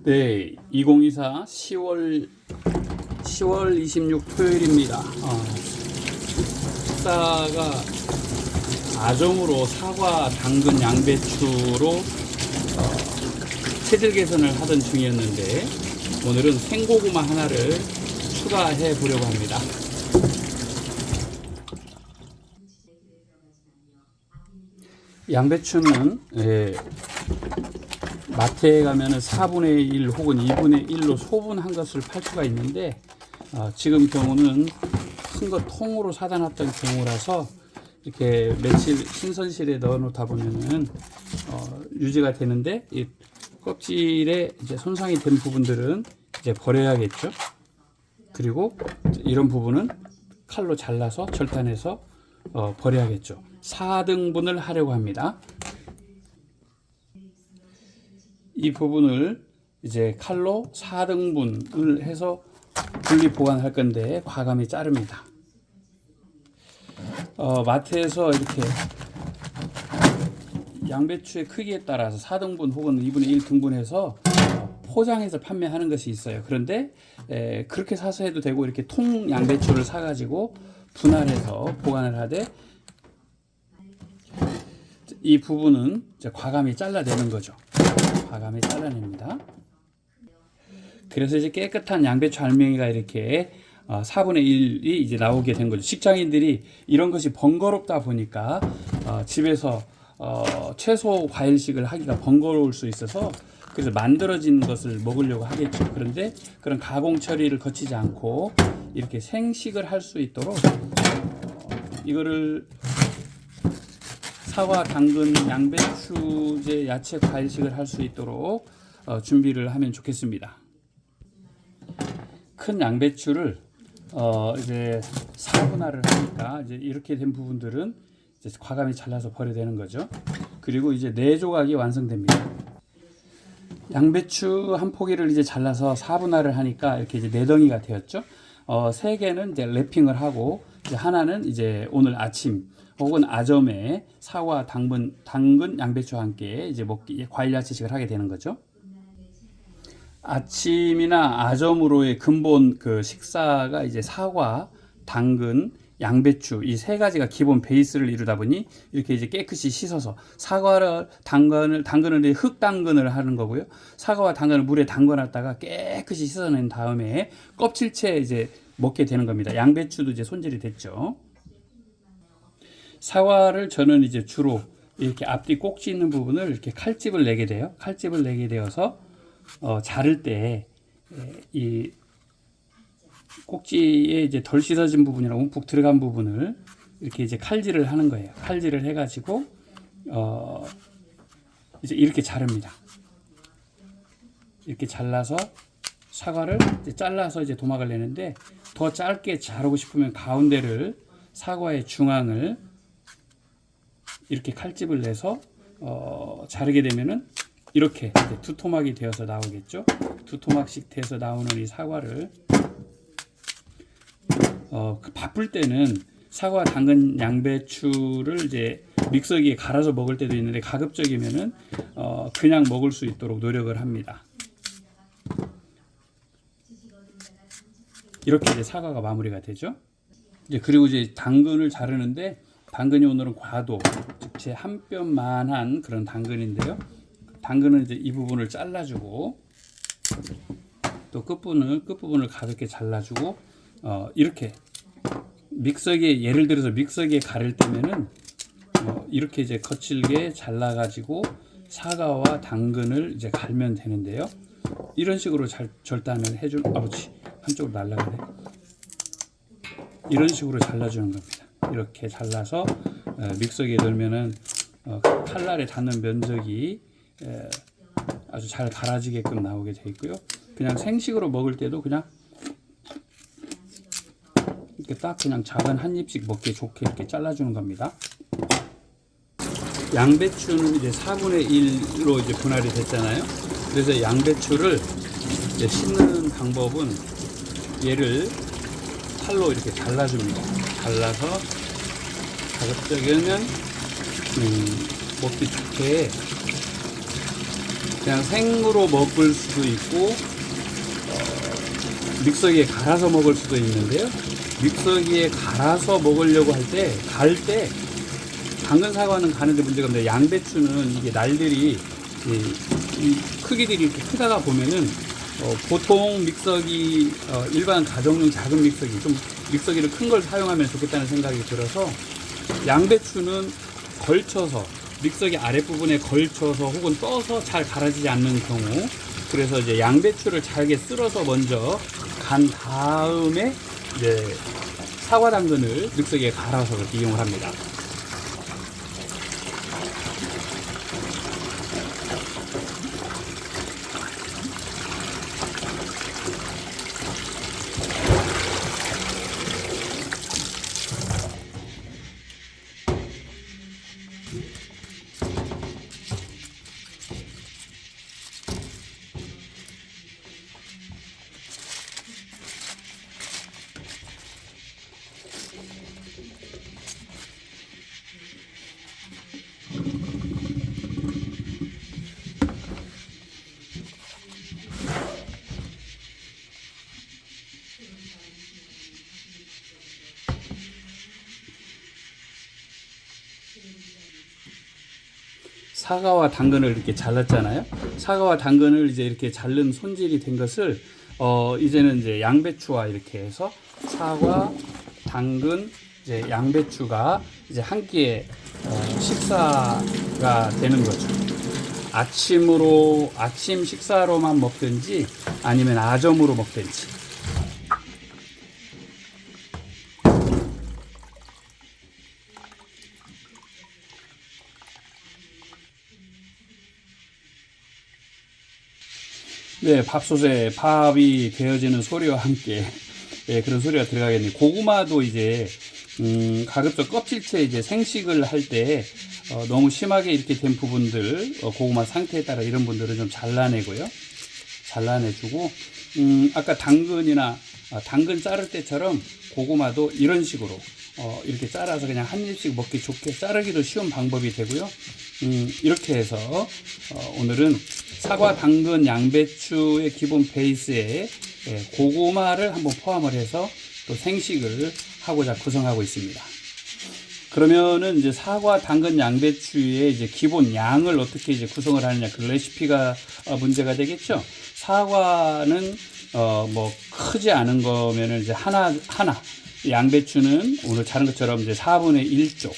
네, 2024 10월 26 토요일입니다. 식사가 아점으로 사과, 당근, 양배추로 체질 개선을 하던 중이었는데 오늘은 생고구마 하나를 추가해 보려고 합니다. 양배추는 마트에 가면은 4분의 1 혹은 2분의 1로 소분한 것을 팔 수가 있는데 지금 경우는 큰 거 통으로 사다 놨던 경우라서 이렇게 며칠 신선실에 넣어 놓다 보면은 유지가 되는데 이 껍질에 이제 손상이 된 부분들은 이제 버려야겠죠. 그리고 이런 부분은 칼로 잘라서 절단해서 버려야겠죠. 4등분을 하려고 합니다. 이 부분을 이제 칼로 4등분을 해서 분리 보관할 건데 과감히 자릅니다. 마트에서 이렇게 양배추의 크기에 따라서 4등분 혹은 2분의 1 등분해서 포장해서 판매하는 것이 있어요. 그런데 그렇게 사서 해도 되고 이렇게 통 양배추를 사가지고 분할해서 보관을 하되 이 부분은 이제 과감히 잘라내는 거죠. 과감히 잘라냅니다. 그래서 이제 깨끗한 양배추 알맹이가 이렇게 4분의 1이 이제 나오게 된 거죠. 직장인들이 이런 것이 번거롭다 보니까 집에서 채소 과일식을 하기가 번거로울 수 있어서 그래서 만들어진 것을 먹으려고 하겠죠. 그런데 그런 가공 처리를 거치지 않고 이렇게 생식을 할 수 있도록 이거를 사과, 당근, 양배추, 야채, 과일식을 할 수 있도록 준비를 하면 좋겠습니다. 큰 양배추를 이제 4분할을 하니까 이제 이렇게 된 부분들은 이제 과감히 잘라서 버려야 되는 거죠. 그리고 이제 4조각이 완성됩니다. 양배추 한 포기를 이제 잘라서 4분할을 하니까 이렇게 이제 4덩이가 되었죠. 3개는 이제 랩핑을 하고 이제 하나는 이제 오늘 아침 혹은 아점에 사과, 당근, 양배추와 함께 이제 먹기 과일 야채식을 하게 되는 거죠. 아침이나 아점으로의 근본 그 식사가 이제 사과, 당근, 양배추 이 3가지가 기본 베이스를 이루다 보니 이렇게 이제 깨끗이 씻어서 사과를 당근을 흙당근을 하는 거고요. 사과와 당근을 물에 담궈놨다가 깨끗이 씻어낸 다음에 껍질째 이제 먹게 되는 겁니다. 양배추도 이제 손질이 됐죠. 사과를 저는 이제 주로 이렇게 앞뒤 꼭지 있는 부분을 이렇게 칼집을 내게 돼요. 칼집을 내게 되어서 자를 때 이 꼭지에 이제 덜 씻어진 부분이나 움푹 들어간 부분을 이렇게 이제 칼질을 하는 거예요. 칼질을 해가지고 이제 이렇게 자릅니다. 이렇게 잘라서 사과를 이제 잘라서 이제 도막을 내는데 더 짧게 자르고 싶으면 가운데를 사과의 중앙을 이렇게 칼집을 내서 자르게 되면은 이렇게 두 토막이 되어서 나오겠죠. 두 토막씩 돼서 나오는 이 사과를 바쁠 때는 사과, 당근, 양배추를 이제 믹서기에 갈아서 먹을 때도 있는데 가급적이면은 그냥 먹을 수 있도록 노력을 합니다. 이렇게 이제 사과가 마무리가 되죠. 이제 그리고 이제 당근을 자르는데 당근이 오늘은 과도 즉 제 한 뼘만한 그런 당근인데요. 당근은 이제 이 부분을 잘라주고 또 끝부분을 가볍게 잘라주고 이렇게 믹서기에 예를 들어서 믹서기에 갈을 때면은 이렇게 이제 거칠게 잘라가지고 사과와 당근을 이제 갈면 되는데요. 이런 식으로 절단을 해줄 한쪽으로 날라가네. 이런 식으로 잘라주는 겁니다. 이렇게 잘라서 믹서기에 넣으면은 칼날에 닿는 면적이 아주 잘 갈아지게끔 나오게 되어 있고요. 그냥 생식으로 먹을 때도 그냥 이렇게 딱 그냥 작은 한 입씩 먹기 좋게 이렇게 잘라주는 겁니다. 양배추는 이제 4분의 1로 이제 분할이 됐잖아요. 그래서 양배추를 이제 씹는 방법은 얘를 칼로 이렇게 잘라줍니다. 잘라서 가급적이면 먹기 좋게 그냥 생으로 먹을 수도 있고 믹서기에 갈아서 먹을 수도 있는데요. 믹서기에 갈아서 먹으려고 할 때 갈 때 당근 사과는 가는데 문제가 없는데 양배추는 이게 날들이 이 크기들이 이렇게 크다가 보면은 보통 믹서기 일반 가정용 작은 믹서기 좀 믹서기를 큰 걸 사용하면 좋겠다는 생각이 들어서 양배추는 걸쳐서 믹서기 아랫부분에 걸쳐서 혹은 떠서 잘 갈아지지 않는 경우 그래서 이제 양배추를 잘게 쓸어서 먼저 간 다음에 이제 사과 당근을 믹서기에 갈아서 그렇게 이용을 합니다. 사과와 당근을 이렇게 잘랐잖아요. 사과와 당근을 이제 이렇게 자른 손질이 된 것을 이제는 이제 양배추와 이렇게 해서 사과, 당근, 이제 양배추가 이제 한 끼에 식사가 되는 거죠. 아침 식사로만 먹든지 아니면 아점으로 먹든지. 네, 밥솥에 밥이 되어지는 소리와 함께 네, 그런 소리가 들어가겠네요. 고구마도 이제 가급적 껍질째 이제 생식을 할 때 너무 심하게 이렇게 된 부분들 고구마 상태에 따라 이런 분들은 좀 잘라내고요. 잘라내주고 아까 당근이나 당근 자를 때처럼 고구마도 이런 식으로 이렇게 잘라서 그냥 한 입씩 먹기 좋게 자르기도 쉬운 방법이 되고요. 이렇게 해서 오늘은 사과, 당근, 양배추의 기본 베이스에 고구마를 한번 포함을 해서 또 생식을 하고자 구성하고 있습니다. 그러면은 이제 사과, 당근, 양배추의 이제 기본 양을 어떻게 이제 구성을 하느냐 그 레시피가 문제가 되겠죠. 사과는 뭐 크지 않은 거면은 이제 하나 양배추는 오늘 자른 것처럼 이제 4분의 1쪽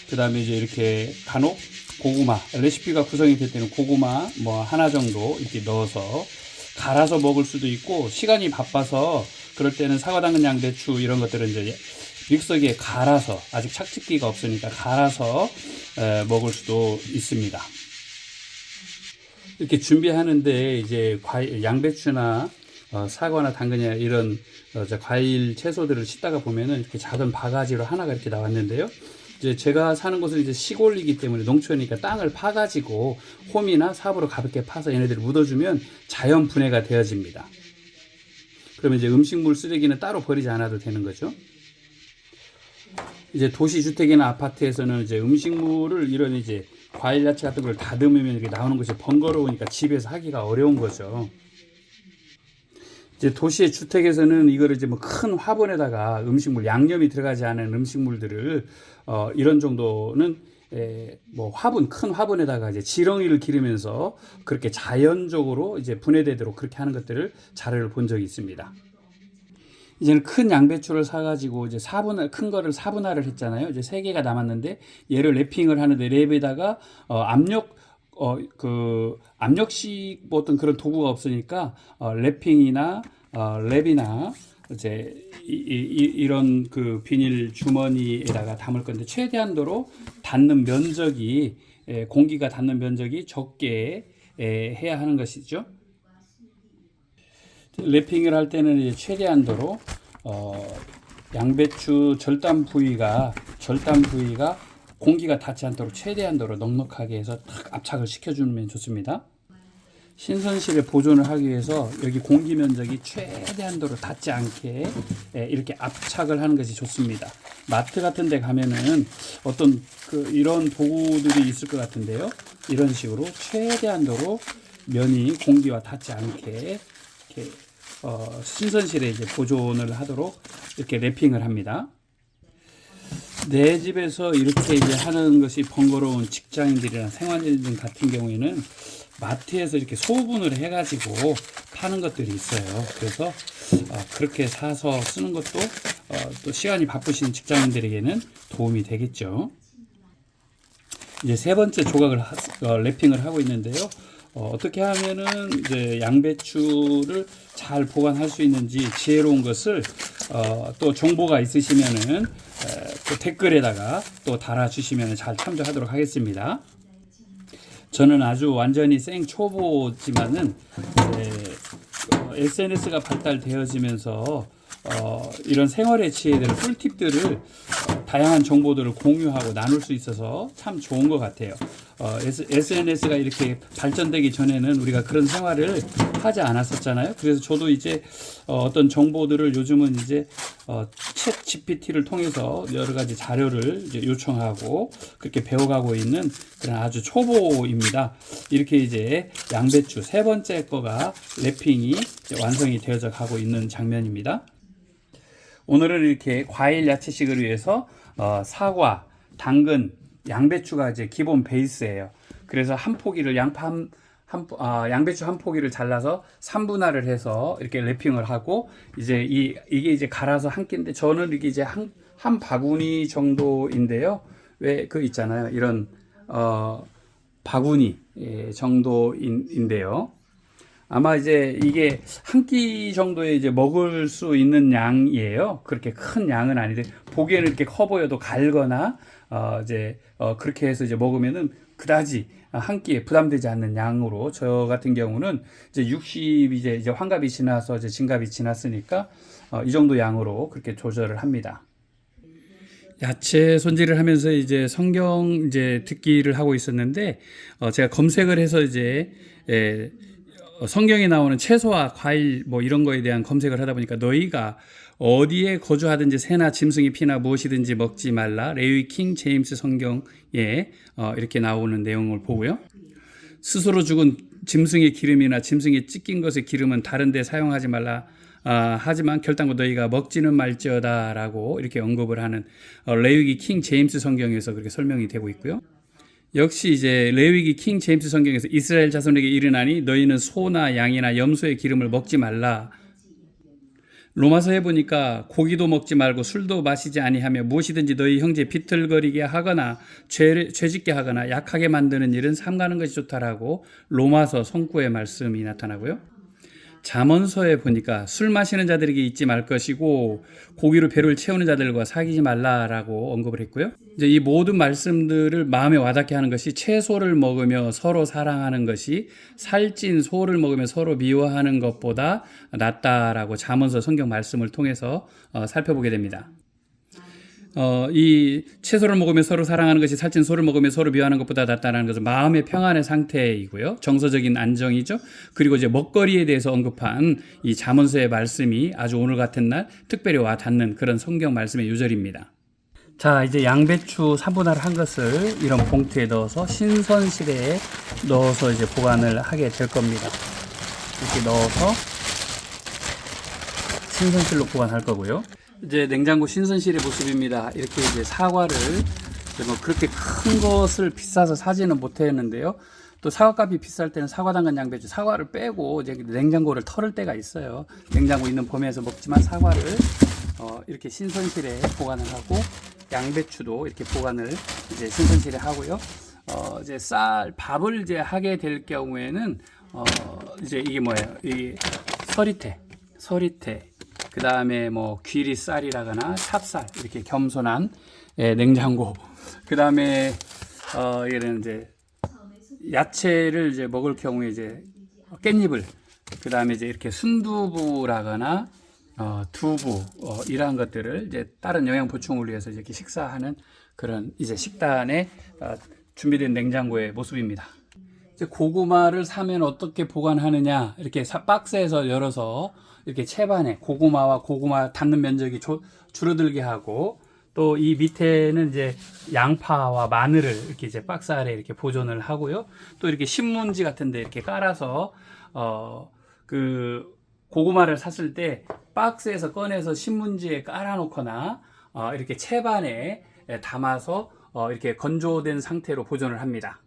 그 다음에 이제 이렇게 간혹 고구마 레시피가 구성이 될 때는 고구마 뭐 하나 정도 이렇게 넣어서 갈아서 먹을 수도 있고 시간이 바빠서 그럴 때는 사과, 당근, 양배추 이런 것들은 이제 믹서기에 갈아서 아직 착즙기가 없으니까 갈아서 먹을 수도 있습니다. 이렇게 준비하는데 이제 양배추나 사과나 당근이나 이런 과일 채소들을 씻다가 보면은 이렇게 작은 바가지로 하나가 이렇게 나왔는데요. 이제 제가 사는 곳은 이제 시골이기 때문에 농촌이니까 땅을 파가지고 홈이나 삽으로 가볍게 파서 얘네들을 묻어주면 자연 분해가 되어집니다. 그러면 이제 음식물 쓰레기는 따로 버리지 않아도 되는 거죠. 이제 도시 주택이나 아파트에서는 이제 음식물을 이런 이제 과일, 야채 같은 걸 다듬으면 이렇게 나오는 것이 번거로우니까 집에서 하기가 어려운 거죠. 이제 도시의 주택에서는 이거를 이제 뭐 큰 화분에다가 음식물 양념이 들어가지 않은 음식물들을 이런 정도는 뭐 큰 화분에다가 이제 지렁이를 기르면서 그렇게 자연적으로 이제 분해되도록 그렇게 하는 것들을 자료를 본 적이 있습니다. 이제는 큰 양배추를 사가지고 이제 큰 거를 4분할을 했잖아요. 이제 3개가 남았는데 얘를 랩핑을 하는데 랩에다가 압력식 뭐 어떤 그런 도구가 없으니까 랩핑이나 랩이나 이제 이런 그 비닐 주머니에다가 담을 건데 최대한도로 닿는 면적이 공기가 닿는 면적이 적게 해야 하는 것이죠. 랩핑을 할 때는 이제 최대한도로 양배추 절단 부위가 공기가 닿지 않도록 최대한도로 넉넉하게 해서 탁 압착을 시켜주면 좋습니다. 신선실에 보존을 하기 위해서 여기 공기 면적이 최대한도로 닿지 않게 이렇게 압착을 하는 것이 좋습니다. 마트 같은 데 가면은 어떤 이런 도구들이 있을 것 같은데요. 이런 식으로 최대한도로 면이 공기와 닿지 않게 이렇게 신선실에 이제 보존을 하도록 이렇게 랩핑을 합니다. 내 집에서 이렇게 이제 하는 것이 번거로운 직장인들이나 생활인들 같은 경우에는 마트에서 이렇게 소분을 해가지고 파는 것들이 있어요. 그래서 그렇게 사서 쓰는 것도 또 시간이 바쁘신 직장인들에게는 도움이 되겠죠. 이제 세 번째 조각을 랩핑을 하고 있는데요. 어떻게 하면은 이제 양배추를 잘 보관할 수 있는지 지혜로운 것을 또 정보가 있으시면은 또 댓글에다가 또 달아주시면 잘 참조하도록 하겠습니다. 저는 아주 완전히 생 초보지만은 SNS가 발달되어지면서 이런 생활의 지혜들, 꿀팁들을 다양한 정보들을 공유하고 나눌 수 있어서 참 좋은 것 같아요. SNS가 이렇게 발전되기 전에는 우리가 그런 생활을 하지 않았었잖아요. 그래서 저도 이제 어떤 정보들을 요즘은 이제 챗 GPT를 통해서 여러 가지 자료를 이제 요청하고 그렇게 배워가고 있는 그런 아주 초보입니다. 이렇게 이제 양배추 세 번째 거가 랩핑이 이제 완성이 되어져 가고 있는 장면입니다. 오늘은 이렇게 과일 야채식을 위해서 사과, 당근, 양배추가 이제 기본 베이스예요. 그래서 한 포기를 양배추 한 포기를 잘라서 3분할을 해서 이렇게 랩핑을 하고 이제 이게 이제 갈아서 한 끼인데 저는 이게 이제 한 바구니 정도인데요. 왜 그 있잖아요. 이런 바구니 정도인데요. 아마 이제 이게 한 끼 정도에 이제 먹을 수 있는 양이에요. 그렇게 큰 양은 아닌데 보기에는 이렇게 커 보여도 갈거나 그렇게 해서 이제 먹으면은 그다지 한 끼에 부담되지 않는 양으로 저 같은 경우는 이제 60 이제 환갑이 지나서 이제 진갑이 지났으니까 이 정도 양으로 그렇게 조절을 합니다. 야채 손질을 하면서 이제 성경 이제 듣기를 하고 있었는데 제가 검색을 해서 이제 성경에 나오는 채소와 과일 뭐 이런 거에 대한 검색을 하다 보니까 너희가 어디에 거주하든지 새나 짐승이 피나 무엇이든지 먹지 말라. 레위 킹 제임스 성경에 이렇게 나오는 내용을 보고요. 스스로 죽은 짐승의 기름이나 짐승이 찢긴 것의 기름은 다른 데 사용하지 말라. 하지만 결단코 너희가 먹지는 말지어다 라고 이렇게 언급을 하는 레위기 킹 제임스 성경에서 그렇게 설명이 되고 있고요. 역시 이제 레위기 킹 제임스 성경에서 이스라엘 자손에게 이르나니 너희는 소나 양이나 염소의 기름을 먹지 말라. 로마서에 보니까 고기도 먹지 말고 술도 마시지 아니하며 무엇이든지 너희 형제 비틀거리게 하거나 죄짓게 하거나 약하게 만드는 일은 삼가는 것이 좋다라고 로마서 성구의 말씀이 나타나고요. 잠언서에 보니까 술 마시는 자들에게 잊지 말 것이고 고기로 배를 채우는 자들과 사귀지 말라라고 언급을 했고요. 이제 이 모든 말씀들을 마음에 와닿게 하는 것이 채소를 먹으며 서로 사랑하는 것이 살찐 소를 먹으며 서로 미워하는 것보다 낫다라고 잠언서 성경 말씀을 통해서 살펴보게 됩니다. 이 채소를 먹으며 서로 사랑하는 것이 살찐 소를 먹으며 서로 미워하는 것보다 낫다는 것은 마음의 평안의 상태이고요. 정서적인 안정이죠. 그리고 이제 먹거리에 대해서 언급한 이 잠언서의 말씀이 아주 오늘 같은 날 특별히 와 닿는 그런 성경 말씀의 요절입니다. 자, 이제 양배추 3분할을 한 것을 이런 봉투에 넣어서 신선실에 넣어서 이제 보관을 하게 될 겁니다. 이렇게 넣어서 신선실로 보관할 거고요. 이제 냉장고 신선실의 모습입니다. 이렇게 이제 사과를 뭐 그렇게 큰 것을 비싸서 사지는 못했는데요. 또 사과값이 비쌀 때는 사과, 당근, 양배추 사과를 빼고 이제 냉장고를 털을 때가 있어요. 냉장고 있는 범위에서 먹지만 사과를 이렇게 신선실에 보관을 하고 양배추도 이렇게 보관을 이제 신선실에 하고요. 이제 밥을 이제 하게 될 경우에는 이제 이게 뭐예요? 이 서리태. 그 다음에 뭐 귀리쌀이라거나 찹쌀 이렇게 겸손한 냉장고. 그 다음에 얘는 이제 야채를 이제 먹을 경우에 이제 깻잎을. 그 다음에 이제 이렇게 순두부라거나 두부 이러한 것들을 이제 다른 영양 보충을 위해서 이렇게 식사하는 그런 이제 식단에 준비된 냉장고의 모습입니다. 이제 고구마를 사면 어떻게 보관하느냐 이렇게 박스에서 열어서 이렇게 채반에 고구마 닿는 면적이 줄어들게 하고 또 이 밑에는 이제 양파와 마늘을 이렇게 이제 박스 아래 이렇게 보존을 하고요. 또 이렇게 신문지 같은데 이렇게 깔아서 그 고구마를 샀을 때 박스에서 꺼내서 신문지에 깔아놓거나 이렇게 채반에 담아서 이렇게 건조된 상태로 보존을 합니다.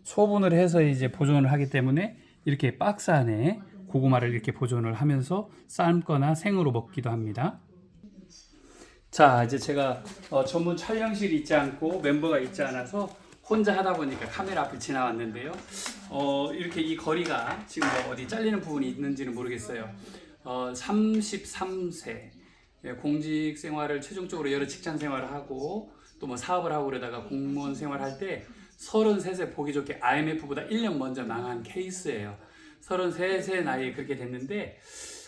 소분을 해서 이제 보존을 하기 때문에 이렇게 박스 안에 고구마를 이렇게 보존을 하면서 삶거나 생으로 먹기도 합니다. 자, 이제 제가 전문 촬영실이 있지 않고 멤버가 있지 않아서 혼자 하다 보니까 카메라 앞에 지나왔는데요. 이렇게 이 거리가 지금 뭐 어디 잘리는 부분이 있는지는 모르겠어요. 33세 공직 생활을 최종적으로 여러 직장 생활을 하고 또 뭐 사업을 하고 그러다가 공무원 생활할 때 33세 보기 좋게 IMF보다 1년 먼저 망한 케이스예요. 33세 나이에 그렇게 됐는데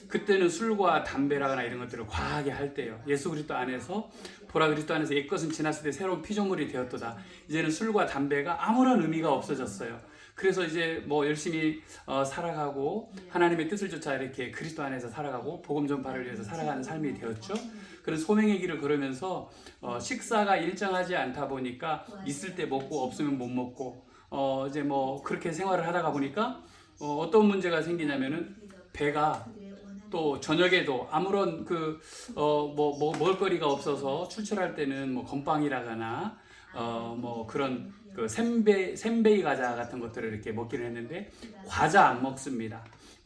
그때는 술과 담배라거나 이런 것들을 과하게 할 때요. 예수 그리스도 안에서 보라 그리스도 안에서 옛것은 지났을 때 새로운 피조물이 되었도다. 이제는 술과 담배가 아무런 의미가 없어졌어요. 그래서 이제 뭐 열심히 살아가고 하나님의 뜻을 쫓아 이렇게 그리스도 안에서 살아가고 복음 전파를 위해서 살아가는 삶이 되었죠. 그런 소명의 길을 걸으면서 식사가 일정하지 않다 보니까 있을 때 먹고 없으면 못 먹고 이제 뭐 그렇게 생활을 하다가 보니까 어떤 문제가 생기냐면은 배가 또 저녁에도 아무런 먹을거리가 없어서 출출할 때는 뭐 건빵이라거나 뭐 그런 그 샌베이 과자 같은 것들을 이렇게 먹기를 했는데 과자 안 먹습니다.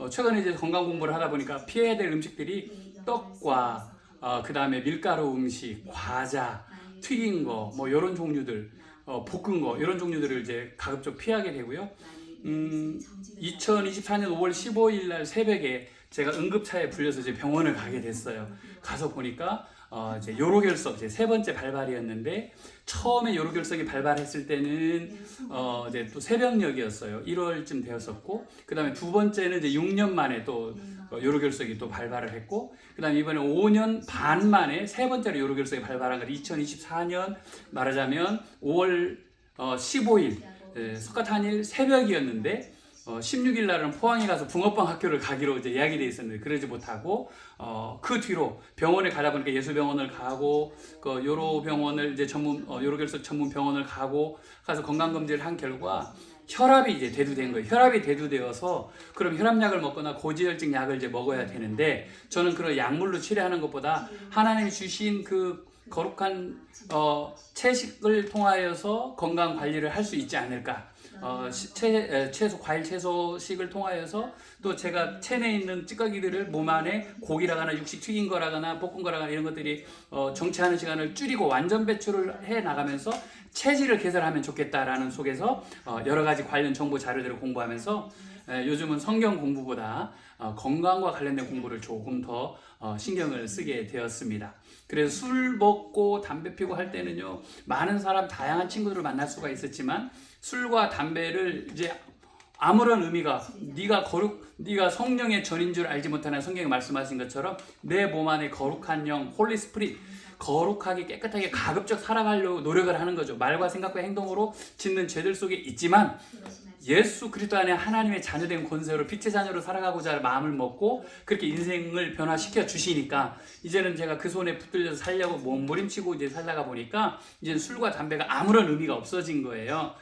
최근에 이제 건강 공부를 하다 보니까 피해야 될 음식들이 떡과 그 다음에 밀가루 음식, 과자, 튀긴 거, 뭐 이런 종류들, 볶은 거 이런 종류들을 이제 가급적 피하게 되고요. 2024년 5월 15일 날 새벽에 제가 응급차에 불려서 이제 병원을 가게 됐어요. 가서 보니까 이제 요로결석 이제 세 번째 발발이었는데 처음에 요로결석이 발발했을 때는 이제 또 새벽녘이었어요. 1월쯤 되었었고 그다음에 두 번째는 이제 6년 만에 또 요로결석이 또 발발을 했고 그다음에 이번에 5년 반 만에 세 번째로 요로결석이 발발한 건 2024년 말하자면 5월 15일 석가탄일 새벽이었는데 16일 날은 포항에 가서 붕어빵 학교를 가기로 이제 예약이 돼 있었는데 그러지 못하고 그 뒤로 병원에 가다 보니까 예수병원을 가고 그 요로병원을 이제 요로결석 전문 병원을 가서 건강검진을 한 결과 혈압이 이제 대두된 거예요. 혈압이 대두되어서 그럼 혈압약을 먹거나 고지혈증 약을 이제 먹어야 되는데 저는 그런 약물로 치료하는 것보다 하나님이 주신 그 거룩한 채식을 통하여서 건강 관리를 할 수 있지 않을까. 과일 채소식을 통하여서 또 제가 체내에 있는 찌꺼기들을 몸 안에 고기라거나 육식 튀긴 거라거나 볶은 거라거나 이런 것들이 정체하는 시간을 줄이고 완전 배출을 해 나가면서 체질을 개선하면 좋겠다라는 속에서 여러 가지 관련 정보 자료들을 공부하면서 요즘은 성경 공부보다 건강과 관련된 공부를 조금 더 신경을 쓰게 되었습니다. 그래서 술 먹고 담배 피고 할 때는요 많은 사람 다양한 친구들을 만날 수가 있었지만 술과 담배를 이제 아무런 의미가 네가 성령의 전인 줄 알지 못하는 성경이 말씀하신 것처럼 내 몸 안에 거룩한 영 홀리 스피릿 거룩하게 깨끗하게 가급적 살아가려고 노력을 하는 거죠. 말과 생각과 행동으로 짓는 죄들 속에 있지만 예수 그리스도 안에 하나님의 자녀된 권세로 빛의 자녀로 살아가고자 마음을 먹고 그렇게 인생을 변화시켜 주시니까 이제는 제가 그 손에 붙들려서 살려고 몸부림치고 이제 살다가 보니까 이제 술과 담배가 아무런 의미가 없어진 거예요.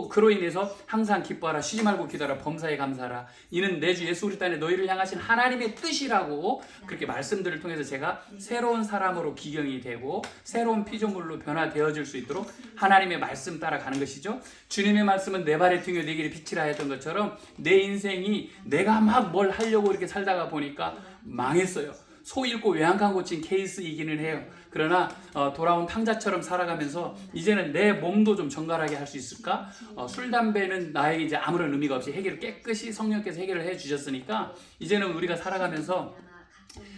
그로 인해서 항상 기뻐하라 쉬지 말고 기도하라 범사에 감사하라 이는 내 주 예수 그리스도 안에 너희를 향하신 하나님의 뜻이라고 그렇게 말씀들을 통해서 제가 새로운 사람으로 기경이 되고 새로운 피조물로 변화되어질 수 있도록 하나님의 말씀 따라가는 것이죠. 주님의 말씀은 내 발의 등에 내 길의 빛이라 했던 것처럼 내 인생이 내가 막 뭘 하려고 이렇게 살다가 보니까 망했어요. 소 잃고 외양간 고친 케이스이기는 해요. 그러나 돌아온 탕자처럼 살아가면서 이제는 내 몸도 좀 정갈하게 할 수 있을까? 술, 담배는 나에게 이제 아무런 의미가 없이 해결을 깨끗이 성령께서 해결을 해 주셨으니까 이제는 우리가 살아가면서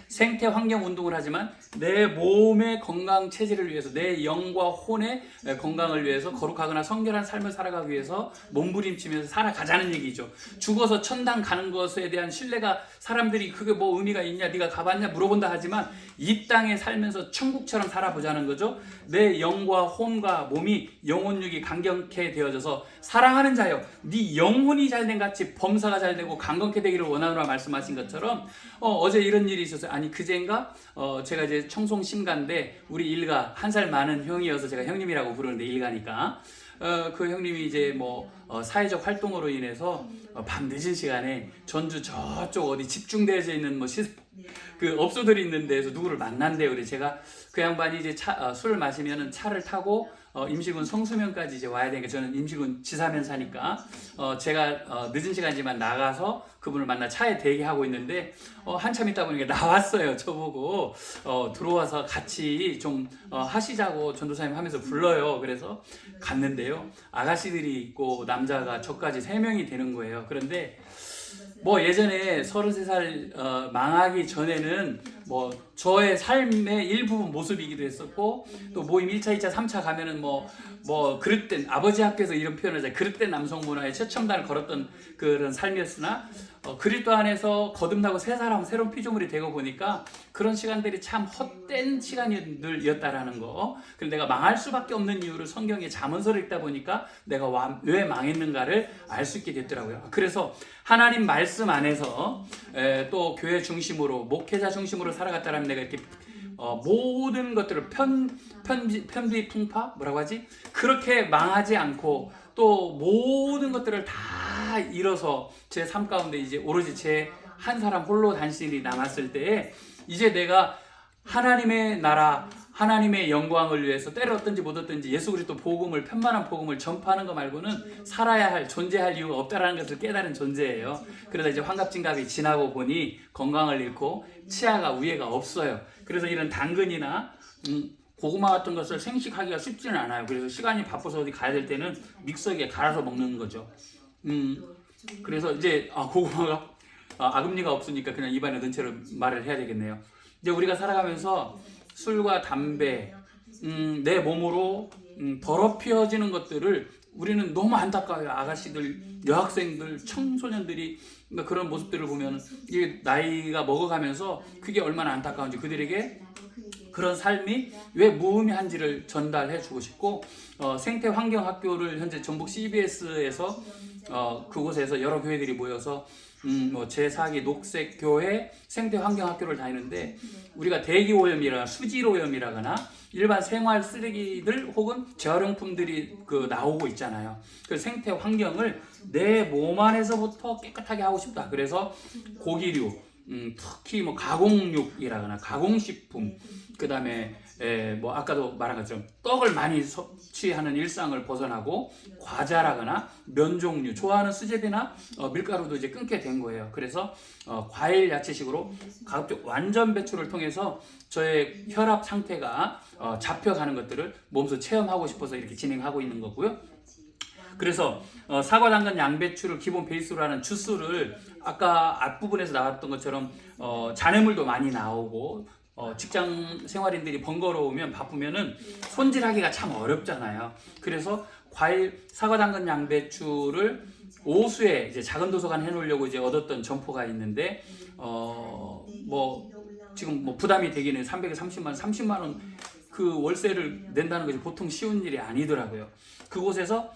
생태 환경 운동을 하지만 내 몸의 건강 체질을 위해서 내 영과 혼의 건강을 위해서 거룩하거나 성결한 삶을 살아가기 위해서 몸부림치면서 살아가자는 얘기죠. 죽어서 천당 가는 것에 대한 신뢰가 사람들이 그게 뭐 의미가 있냐 네가 가봤냐 물어본다 하지만 이 땅에 살면서 천국처럼 살아보자는 거죠. 내 영과 혼과 몸이 영혼육이 강건케 되어져서 사랑하는 자여 네 영혼이 잘된 같이 범사가 잘되고 강건케 되기를 원하노라 말씀하신 것처럼 어제 이런 일이 있었어요. 아니 그제인가 제가 이제 청송 심가인데 우리 일가 한 살 많은 형이어서 제가 형님이라고 부르는데 일가니까 그 형님이 이제 사회적 활동으로 인해서 밤 늦은 시간에 전주 저쪽 어디 집중되어져 있는 그 업소들이 있는 데에서 누구를 만난대요. 그래서 제가 그 양반이 이제 술을 마시면은 차를 타고 임시군 성수면까지 이제 와야 되니까 저는 임시군 지사면 사니까 제가 늦은 시간이지만 나가서 그분을 만나 차에 대기하고 있는데 한참 있다 보니까 나왔어요. 저보고 들어와서 같이 좀 하시자고 전도사님 하면서 불러요. 그래서 갔는데요. 아가씨들이 있고 남자가 저까지 3명이 되는 거예요. 그런데 예전에 33살 망하기 전에는 저의 삶의 일부분 모습이기도 했었고 또 모임 1차, 2차, 3차 가면은 그릇된 아버지 학교에서 이런 표현을 하잖아요. 그릇된 남성 문화에 최첨단을 걸었던 그런 삶이었으나 그리스도 안에서 거듭나고 새 사람, 새로운 피조물이 되고 보니까 그런 시간들이 참 헛된 시간들이었다라는 거. 그래서 내가 망할 수밖에 없는 이유를 성경의 잠언서를 읽다 보니까 내가 왜 망했는가를 알 수 있게 됐더라고요. 그래서 하나님 말씀 안에서 또 교회 중심으로 목회자 중심으로 살아갔다라면 내가 이렇게 모든 것들을 편비 풍파 뭐라고 하지? 그렇게 망하지 않고 또 모든 것들을 다 잃어서 제 삶 가운데 이제 오로지 제 한 사람 홀로 단신이 남았을 때에 이제 내가 하나님의 나라 하나님의 영광을 위해서 때를 얻든지 못 얻든지 예수 그리스도 복음을 편만한 복음을 전파하는 거 말고는 살아야 할 존재할 이유가 없다라는 것을 깨달은 존재예요. 그러다 이제 환갑진갑이 지나고 보니 건강을 잃고 치아가 위에가 없어요. 그래서 이런 당근이나 고구마 같은 것을 생식하기가 쉽지는 않아요. 그래서 시간이 바빠서 어디 가야 될 때는 믹서기에 갈아서 먹는 거죠. 그래서 이제 고구마가 아금니가 없으니까 그냥 입안에 넣은 채로 말을 해야 되겠네요. 이제 우리가 살아가면서 술과 담배, 내 몸으로 더럽혀지는 것들을 우리는 너무 안타까워요. 아가씨들, 여학생들, 청소년들이 그런 모습들을 보면 이게 나이가 먹어가면서 그게 얼마나 안타까운지 그들에게 그런 삶이 왜 무의미한지를 전달해 주고 싶고 생태환경학교를 현재 전북 CBS에서 그곳에서 여러 교회들이 모여서 제4기 녹색교회 생태환경학교를 다니는데 우리가 대기오염이나 수질오염이라거나 일반 생활 쓰레기들 혹은 재활용품들이 나오고 있잖아요. 그 생태 환경을 내 몸 안에서부터 깨끗하게 하고 싶다. 그래서 고기류, 특히 가공육이라거나 가공식품, 그 다음에 아까도 말한 것처럼 떡을 많이 섭취하는 일상을 벗어나고 과자라거나 면 종류, 좋아하는 수제비나 밀가루도 이제 끊게 된 거예요. 그래서 과일 야채식으로 가급적 완전 배출을 통해서 저의 혈압 상태가 잡혀가는 것들을 몸소 체험하고 싶어서 이렇게 진행하고 있는 거고요. 그래서 사과, 당근, 양배추를 기본 베이스로 하는 주스를 아까 앞부분에서 나왔던 것처럼 잔해물도 많이 나오고 직장 생활인들이 번거로우면 바쁘면은 손질하기가 참 어렵잖아요. 그래서 과일, 사과, 당근, 양배추를 오수에 이제 작은 도서관 해놓으려고 이제 얻었던 점포가 있는데 지금 부담이 되기는 330만 원, 30만 원 그 월세를 낸다는 것이 보통 쉬운 일이 아니더라고요. 그곳에서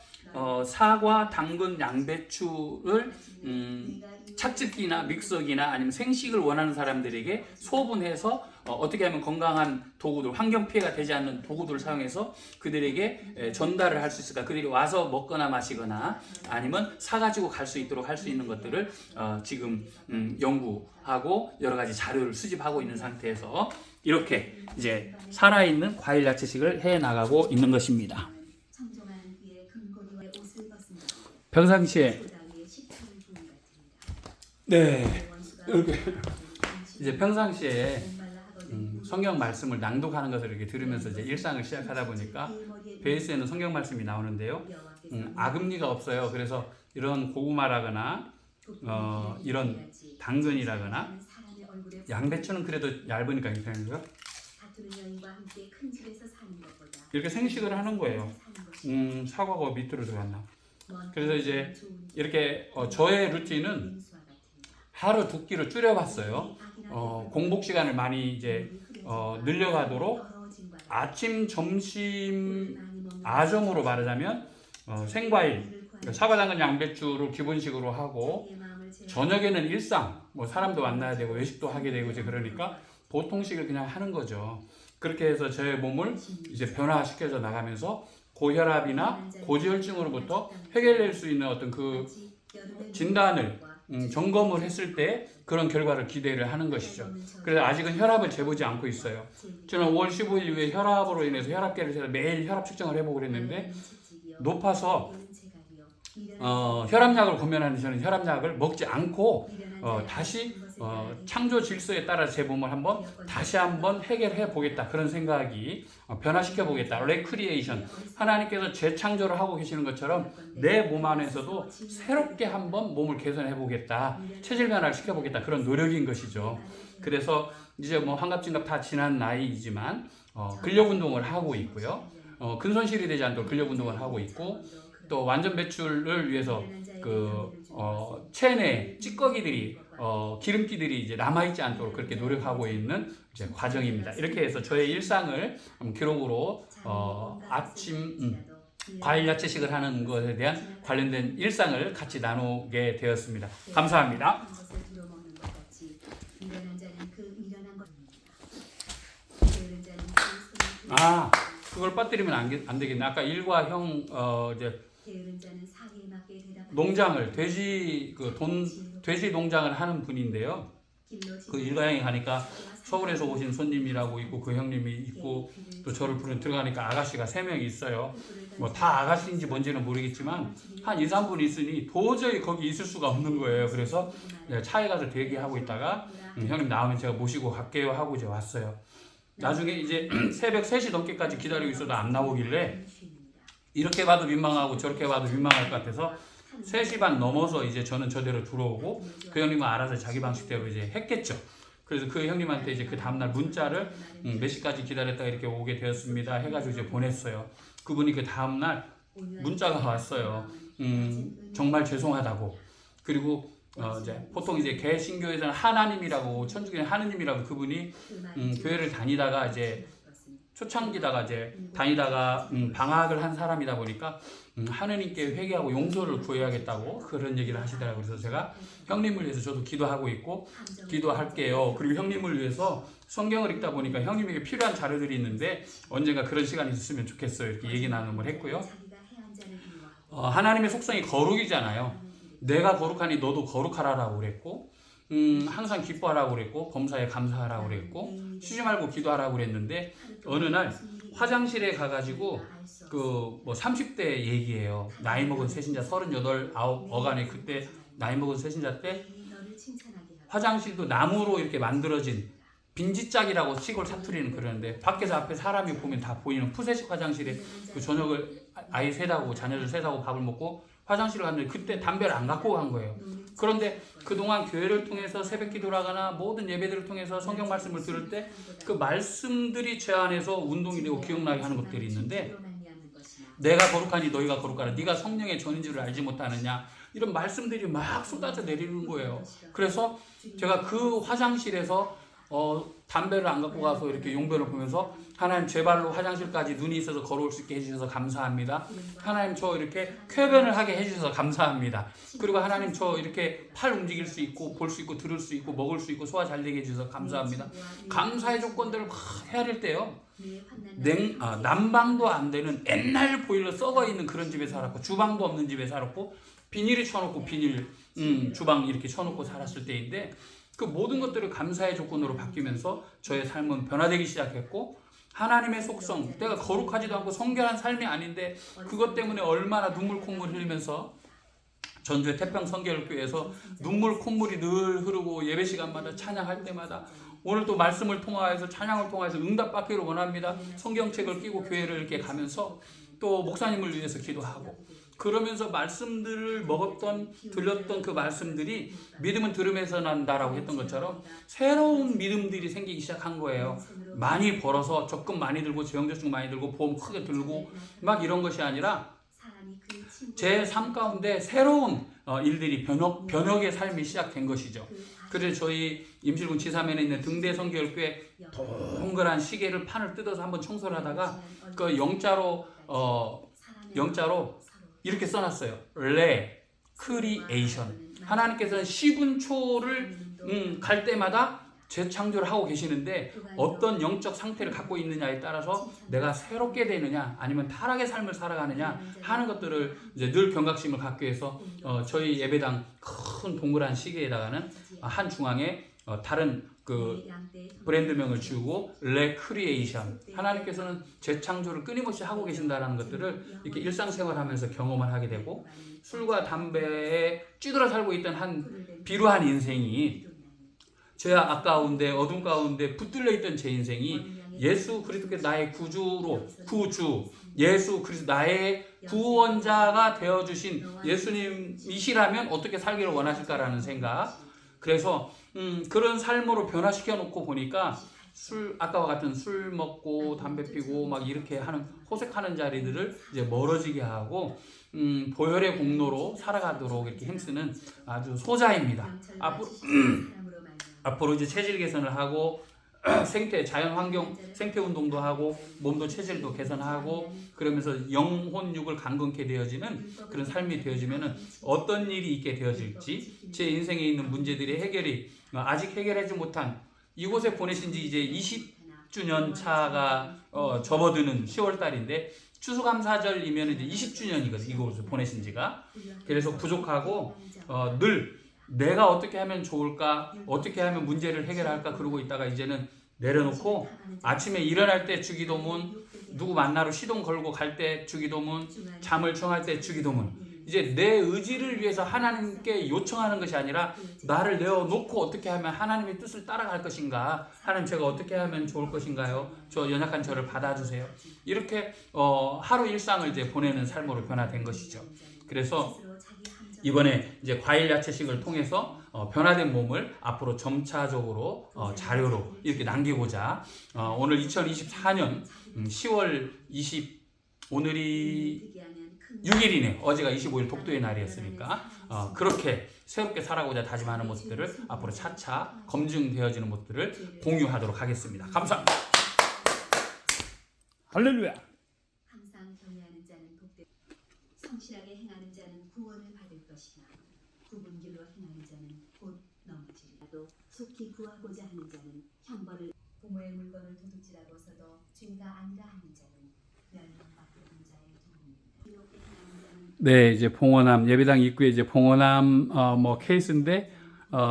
사과, 당근, 양배추를 찻집기나 믹서기나 아니면 생식을 원하는 사람들에게 소분해서 어떻게 하면 건강한 도구들, 환경 피해가 되지 않는 도구들을 사용해서 그들에게 전달을 할 수 있을까? 그들이 와서 먹거나 마시거나 아니면 사가지고 갈 수 있도록 할 수 있는 것들을 지금 연구하고 여러 가지 자료를 수집하고 있는 상태에서 이렇게 이제 살아있는 과일 야채식을 해 나가고 있는 것입니다. 평상시에 이렇게 이제 평상시에 성경 말씀을 낭독하는 것을 이렇게 들으면서 이제 일상을 시작하다 보니까 베이스에는 성경 말씀이 나오는데요. 아금니가 없어요. 그래서 이런 고구마라거나 이런 당근이라거나 양배추는 그래도 얇으니까 괜찮고요. 이렇게 생식을 하는 거예요. 사과가 밑으로 들어갔나? 그래서 이제 이렇게 저의 루틴은 하루 두 끼로 줄여봤어요. 공복 시간을 많이 이제 늘려가도록 아침, 점심, 아점으로 말하자면 생과일, 사과, 당근, 양배추를 기본식으로 하고 저녁에는 일상, 사람도 만나야 되고 외식도 하게 되고 이제 그러니까 보통식을 그냥 하는 거죠. 그렇게 해서 제 몸을 이제 변화시켜서 나가면서 고혈압이나 고지혈증으로부터 해결될 수 있는 어떤 그 진단을 점검을 했을 때 그런 결과를 기대를 하는 것이죠. 그래서 아직은 혈압을 재보지 않고 있어요. 저는 5월 15일 이후에 혈압으로 인해서 혈압계를 재서 매일 혈압 측정을 해보고 그랬는데 높아서 혈압약을 권면하는 저는 혈압약을 먹지 않고 다시 창조 질서에 따라 제 몸을 다시 한번 해결해 보겠다, 그런 생각이 변화시켜 보겠다. 레크리에이션, 하나님께서 재창조를 하고 계시는 것처럼 내 몸 안에서도 새롭게 한번 몸을 개선해 보겠다, 체질 변화를 시켜 보겠다, 그런 노력인 것이죠. 그래서 이제 뭐 환갑진갑 다 지난 나이이지만 근력 운동을 하고 있고요. 근손실이 되지 않도록 근력 운동을 하고 있고, 또 완전 배출을 위해서 체내 찌꺼기들이 기름기들이 이제 남아있지 않도록 그렇게 노력하고 있는 이제 과정입니다. 이렇게 해서 저의 일상을 기록으로 아침 과일 야채식을 하는 것에 대한 관련된 일상을 같이 나누게 되었습니다. 감사합니다. 그걸 빠뜨리면 안 되겠네. 아까 일과 형 이제 농장을 돼지 농장을 하는 분인데요. 그 일가형에 가니까 서울에서 오신 손님이라고 있고 그 형님이 있고 또 저를 들어가니까 아가씨가 3명이 있어요. 뭐 다 아가씨인지 뭔지는 모르겠지만 한 2, 3분 있으니 도저히 거기 있을 수가 없는 거예요. 그래서 차에 가서 대기하고 있다가 형님 나오면 제가 모시고 갈게요 하고 이제 왔어요. 나중에 이제 새벽 3시 넘게까지 기다리고 있어도 안 나오길래 이렇게 봐도 민망하고 저렇게 봐도 민망할 것 같아서 3시 반 넘어서 이제 저는 저대로 들어오고 그 형님은 알아서 자기 방식대로 이제 했겠죠. 그래서 그 형님한테 이제 그 다음날 문자를 몇 시까지 기다렸다 이렇게 오게 되었습니다 해가지고 이제 보냈어요. 그분이 그 다음날 문자가 왔어요. 정말 죄송하다고. 그리고 이제 보통 이제 개신교에서는 하나님이라고, 천주교는 하느님이라고, 그분이 교회를 다니다가 이제 초창기다가 이제 다니다가 방학을 한 사람이다 보니까 하느님께 회개하고 용서를 구해야겠다고 그런 얘기를 하시더라고요. 그래서 제가 형님을 위해서 저도 기도하고 있고 기도할게요. 그리고 형님을 위해서 성경을 읽다 보니까 형님에게 필요한 자료들이 있는데 언젠가 그런 시간이 있으면 좋겠어요. 이렇게 얘기 나눔을 했고요. 하나님의 속성이 거룩이잖아요. 내가 거룩하니 너도 거룩하라고 그랬고, 항상 기뻐하라고 그랬고, 범사에 감사하라고 그랬고, 쉬지 말고 기도하라고 그랬는데 어느 날 화장실에 가가지고 뭐 30대 얘기예요. 나이 먹은 세신자 38, 9 어간에 그때 나이 먹은 세신자 때 화장실도 나무로 이렇게 만들어진 빈지짝이라고 시골 사투리는 그러는데 밖에서 앞에 사람이 보면 다 보이는 푸세식 화장실에 그 저녁을 아이 셋하고 자녀들 셋하고 밥을 먹고 화장실을 갔는데 그때 담배를 안 갖고 간 거예요. 그런데 그동안 교회를 통해서 새벽 기도를 하거나 모든 예배들을 통해서 성경 말씀을 들을 때 그 말씀들이 제 안에서 운동이 되고 기억나게 하는 것들이 있는데, 내가 거룩하니 너희가 거룩하라, 네가 성령의 전인 줄을 알지 못하느냐, 이런 말씀들이 막 쏟아져 내리는 거예요. 그래서 제가 그 화장실에서 담배를 안 갖고 가서 이렇게 용변을 보면서 하나님 제발로 화장실까지 눈이 있어서 걸어올 수 있게 해주셔서 감사합니다. 하나님 저 이렇게 쾌변을 하게 해주셔서 감사합니다. 그리고 하나님 저 이렇게 팔 움직일 수 있고 볼 수 있고 들을 수 있고 먹을 수 있고 소화 잘 되게 해주셔서 감사합니다. 감사의 조건들을 막 해야 될 때요. 난방도 안 되는 옛날 보일러 썩어 있는 그런 집에 살았고 주방도 없는 집에 살았고 비닐이 쳐놓고 비닐 주방 이렇게 쳐놓고 살았을 때인데 그 모든 것들을 감사의 조건으로 바뀌면서 저의 삶은 변화되기 시작했고, 하나님의 속성, 내가 거룩하지도 않고 성결한 삶이 아닌데 그것 때문에 얼마나 눈물 콧물 흘리면서 전주의 태평 성결교회에서 눈물 콧물이 늘 흐르고 예배 시간마다 찬양할 때마다 오늘 또 말씀을 통하여서 찬양을 통해서 응답받기를 원합니다. 성경책을 끼고 교회를 이렇게 가면서 또 목사님을 위해서 기도하고 그러면서 말씀들을 들렸던 그 말씀들이 믿음은 들음에서 난다라고 했던 것처럼 새로운 믿음들이 생기기 시작한 거예요. 많이 벌어서 적금 많이 들고 재정저축 많이 들고 보험 크게 들고 막 이런 것이 아니라 제 삶 가운데 새로운 일들이 변혁의 삶이 시작된 것이죠. 그래서 저희 임실군 지사면에 있는 등대 성결교회 동그란 시계를 판을 뜯어서 한번 청소를 하다가 그 영자로 이렇게 써놨어요. 레크리에이션. 하나님께서는 10분 초를 갈 때마다 재창조를 하고 계시는데 어떤 영적 상태를 갖고 있느냐에 따라서 내가 새롭게 되느냐 아니면 타락의 삶을 살아가느냐 하는 것들을 이제 늘 경각심을 갖기 위해서 저희 예배당 큰 동그란 시계에다가는 한 중앙에 다른 그 브랜드명을 지우고 레크리에이션, 하나님께서는 재창조를 끊임없이 하고 계신다라는 것들을 이렇게 일상생활하면서 경험을 하게 되고, 술과 담배에 찌들어 살고 있던 한 비루한 인생이, 죄악 아까운데 어둠 가운데 붙들려 있던 제 인생이 예수 그리스도께 나의 구주 예수 그리스도 나의 구원자가 되어주신 예수님이시라면 어떻게 살기를 원하실까라는 생각. 그래서 그런 삶으로 변화시켜 놓고 보니까 아까와 같은 술 먹고 담배 피고 막 이렇게 하는 호색하는 자리들을 이제 멀어지게 하고 보혈의 공로로 살아가도록 이렇게 힘쓰는 아주 소자입니다. 앞으로 이제 체질 개선을 하고 자연 환경 생태 운동도 하고 몸도 체질도 개선하고 그러면서 영혼육을 강건케 되어지는 그런 삶이 되어지면은 어떤 일이 있게 되어질지, 제 인생에 있는 문제들의 해결이 아직 해결하지 못한, 이곳에 보내신 지 이제 20주년 차가 접어드는 10월 달인데 추수감사절이면 이제 20주년이거든요. 이곳을 보내신 지가. 그래서 부족하고 늘 내가 어떻게 하면 좋을까, 어떻게 하면 문제를 해결할까 그러고 있다가 이제는 내려놓고 아침에 일어날 때 주기도문, 누구 만나러 시동 걸고 갈 때 주기도문, 잠을 청할 때 주기도문, 이제 내 의지를 위해서 하나님께 요청하는 것이 아니라 나를 내어놓고 어떻게 하면 하나님의 뜻을 따라갈 것인가, 하나님 제가 어떻게 하면 좋을 것인가요, 저 연약한 저를 받아주세요, 이렇게 하루 일상을 이제 보내는 삶으로 변화된 것이죠. 그래서 이번에 이제 과일 야채식을 통해서 변화된 몸을 앞으로 점차적으로 자료로 이렇게 남기고자 오늘 2024년 10월 오늘이 6일이네. 어제가 25일 독도의 날이었으니까 그렇게 새롭게 살아가고자 다짐하는 모습들을 앞으로 차차 검증되어지는 모습들을 공유하도록 하겠습니다. 감사합니다. 할렐루야. 항상 경외하는 자는 복되 성실하게 행하는 자는 구원을 받을 것이나 굽은 길로 행하는 자는 곧 넘어지리라도 속히 구하고자 하는 자는 형벌을, 부모의 물건을 도둑질하고서도 죄가 아니라 하는 자는 멸망받게 된 자의 도움입니다. 이렇게 행하는 자는 네, 이제 봉헌함 예배당 입구에 이제 봉헌함 케이스인데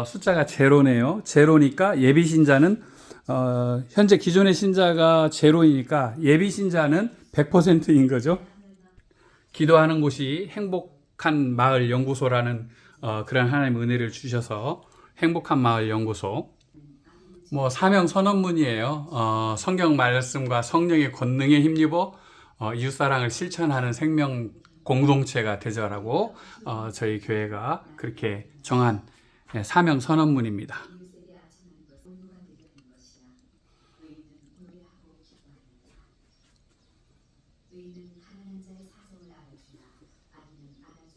숫자가 제로네요. 제로니까 예비 신자는 현재 기존의 신자가 제로이니까 예비 신자는 100%인 거죠. 기도하는 곳이 행복한 마을 연구소라는 그런 하나님의 은혜를 주셔서 행복한 마을 연구소, 사명 선언문이에요. 성경 말씀과 성령의 권능에 힘입어 이웃사랑을 실천하는 생명 공동체가 되자라고 저희 교회가 그렇게 정한 사명 선언문입니다.